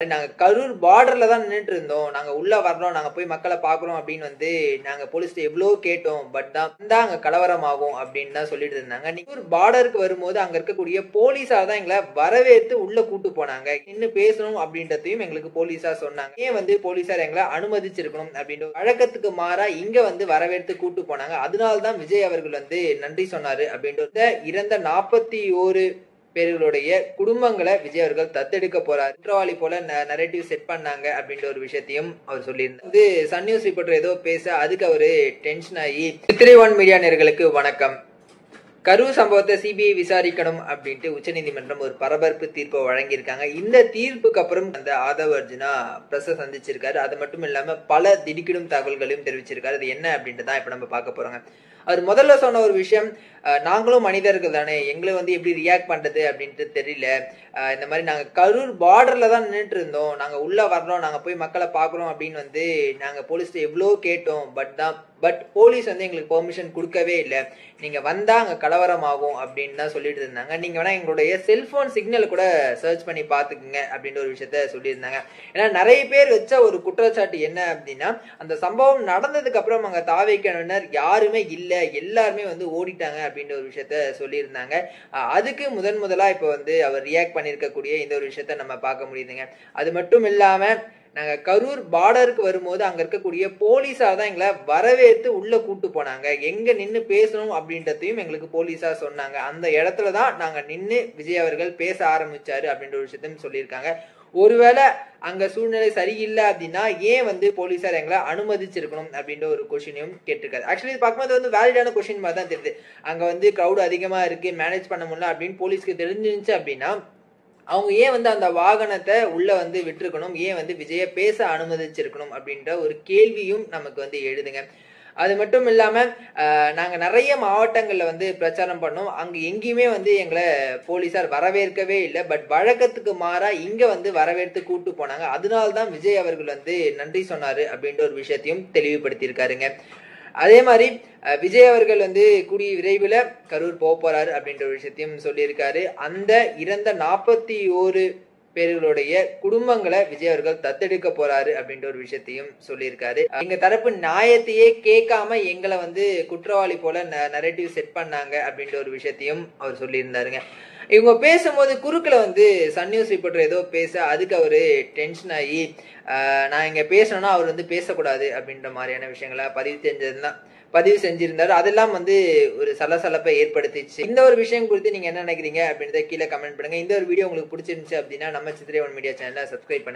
நாங்க கரூர் பார்டர்ல தான் நின்னுட்டு இருந்தோம். நாங்க உள்ள வரணும். நாங்க போய் மக்கள பார்க்குறோம் அப்படின்னு வந்து நாங்க போலீஸ்ட்ட எவ்ளோ கேட்டோம். பட் தான் அங்க கலவரம் ஆகும் அப்படின்னு தான் சொல்லிட்டு இருந்தாங்க. கரூர் பார்டருக்கு வரும்போது அங்க இருக்கக்கூடிய போலீஸார் தான் எங்கள வரவேற்று உள்ள கூட்டு போனாங்க. நின்னு பேசணும் அப்படின்றதையும் எங்களுக்கு போலீஸார் சொன்னாங்க. ஏன் வந்து போலீஸார் எங்கள அனுமதிச்சிருக்கணும் அப்படின்ற வழக்கத்துக்கு மாறா இங்க வந்து வரவேற்று கூட்டு போனாங்க. அதனால தான் விஜய் அவர்கள் வந்து நன்றி சொன்னாரு அப்படின்றத இறந்த 41 பேர்களுடைய குடும்பங்களை விஜய் அவர்கள் தத்தெடுக்க போறாரு. குற்றவாளி போல நரேட்டிவ் செட் பண்ணாங்க அப்படின்ற ஒரு விஷயத்தையும் அவர் சொல்லியிருந்தார். வந்து சன் நியூஸ் ரிப்போர்ட்டர் ஏதோ பேச அதுக்கு அவரு டென்ஷன் ஆகி சித்திரை ஒன் மீடியா நேயர்களுக்கு வணக்கம். கரூர் சம்பவத்தை சிபிஐ விசாரிக்கணும் அப்படின்ட்டு உச்சநீதிமன்றம் ஒரு பரபரப்பு தீர்ப்பை வழங்கியிருக்காங்க. இந்த தீர்ப்புக்கு அப்புறம் அந்த ஆதவ் அர்ஜுனா பிரஸ் சந்திச்சிருக்காரு. அது மட்டும் இல்லாம பல திடுக்கிடும் தகவல்களையும் தெரிவிச்சிருக்காரு. அது என்ன அப்படின்ட்டு தான் இப்ப நம்ம பார்க்க போறோங்க. அவர் முதல்ல சொன்ன ஒரு விஷயம், நாங்களும் மனிதர்கள் தானே, எங்களை வந்து எப்படி ரியாக்ட் பண்றது அப்படின்ட்டு தெரியல. இந்த மாதிரி நாங்க கரூர் பார்டர்ல தான் நின்றுட்டு இருந்தோம். நாங்க உள்ள வரணும், நாங்க போய் மக்களை பார்க்குறோம் அப்படின்னு வந்து நாங்க போலீஸ்ட்ட எவ்வளோ கேட்டோம். பட் போலீஸ் வந்து எங்களுக்கு பெர்மிஷன் கொடுக்கவே இல்லை. நீங்க வந்தா அங்க கலவரம் ஆகும் அப்படின்னு தான் சொல்லிட்டு இருந்தாங்க. நீங்க வேணா எங்களுடைய செல்போன் சிக்னல் கூட சர்ச் பண்ணி பாத்துக்குங்க அப்படின்ற ஒரு விஷயத்த சொல்லியிருந்தாங்க. ஏன்னா நிறைய பேர் வச்ச ஒரு குற்றச்சாட்டு என்ன அப்படின்னா, அந்த சம்பவம் நடந்ததுக்கு அப்புறம் அங்க தாவேக்கினர் யாருமே இல்ல, எல்லாருமே வந்து ஓடிட்டாங்க அப்படின்ற ஒரு விஷயத்த சொல்லியிருந்தாங்க. அதுக்கு முதலா இப்ப வந்து அவர் ரியாக்ட் பண்ணிருக்கக்கூடிய இந்த ஒரு விஷயத்த நம்ம பார்க்க முடியுதுங்க. அது மட்டும் இல்லாம நாங்க கரூர் பார்டருக்கு வரும்போது அங்க இருக்கக்கூடிய போலீஸார் தான் எங்களை வரவேற்று உள்ள கூட்டு போனாங்க. எங்க நின்னு பேசணும் அப்படின்றதையும் எங்களுக்கு போலீஸார் சொன்னாங்க. அந்த இடத்துலதான் நாங்க நின்னு விஜய் அவர்கள் பேச ஆரம்பிச்சாரு அப்படின்ற ஒரு விஷயத்தையும் சொல்லியிருக்காங்க. ஒருவேளை அங்க சூழ்நிலை சரியில்லை அப்படின்னா ஏன் வந்து போலீஸார் எங்களை அனுமதிச்சிருக்கணும் அப்படின்ற ஒரு கொஸ்டினையும் கேட்டிருக்காரு. ஆக்சுவலி இது பார்க்கும்போது வந்து வேலிடான கொஸ்டின் மாதிரி தான் தெரியுது. அங்க வந்து கிரௌட் அதிகமா இருக்கு, மேனேஜ் பண்ண முடியல அப்படின்னு போலீஸ்க்கு தெரிஞ்சிருந்துச்சு அப்படின்னா அவங்க ஏன் வந்து அந்த வாகனத்தை உள்ள வந்து விட்டுருக்கணும், ஏன் வந்து விஜய பேச அனுமதிச்சிருக்கணும் அப்படின்ற ஒரு கேள்வியும் நமக்கு வந்து எழுதுங்க. அது மட்டும் இல்லாம நாங்க நிறைய மாவட்டங்கள்ல வந்து பிரச்சாரம் பண்ணோம். அங்க எங்கேயுமே வந்து எங்களை போலீசார் வரவேற்கவே இல்லை. பட் வழக்கத்துக்கு மாறா இங்க வந்து வரவேற்று கூட்டு போனாங்க. அதனால்தான் விஜய் அவர்கள் வந்து நன்றி சொன்னாரு அப்படின்ற ஒரு விஷயத்தையும் தெளிவுபடுத்தியிருக்காருங்க. அதே மாதிரி விஜய் அவர்கள் வந்து கூடிய விரைவில் கரூர் போறாரு அப்படின்ற ஒரு விஷயத்தையும் சொல்லியிருக்காரு. அந்த இறந்த 41 பேர்களுடைய குடும்பங்களை விஜய் அவர்கள் தத்தெடுக்க போறாரு அப்படின்ற ஒரு விஷயத்தையும் சொல்லியிருக்காரு. எங்க தரப்பு நியாயத்தையே கேட்காம எங்களை வந்து குற்றவாளி போல நரேட்டிவ் செட் பண்ணாங்க அப்படின்ற ஒரு விஷயத்தையும் அவர் சொல்லியிருந்தாருங்க. இவங்க பேசும்போது குறுக்கில் வந்து சன் நியூஸ் ரிப்போர்ட்டர் ஏதோ பேச அதுக்கு அவரு டென்ஷன் ஆகி நான் இங்க பேசணும்னா அவர் வந்து பேசக்கூடாது அப்படின்ற மாதிரியான விஷயங்களை பதிவு செஞ்சிருந்தாரு. அதெல்லாம் வந்து ஒரு சலசலப்பை ஏற்படுத்திச்சு. இந்த ஒரு விஷயம் குறித்து நீங்க என்ன நினைக்கிறீங்க அப்படின்றத கீழே கமெண்ட் பண்ணுங்க. இந்த ஒரு வீடியோ உங்களுக்கு பிடிச்சிருந்துச்சு அப்படின்னா நம்ம சித்திரை ஒன் மீடியா சேனலை சப்ஸ்கிரைப் பண்ணுங்க.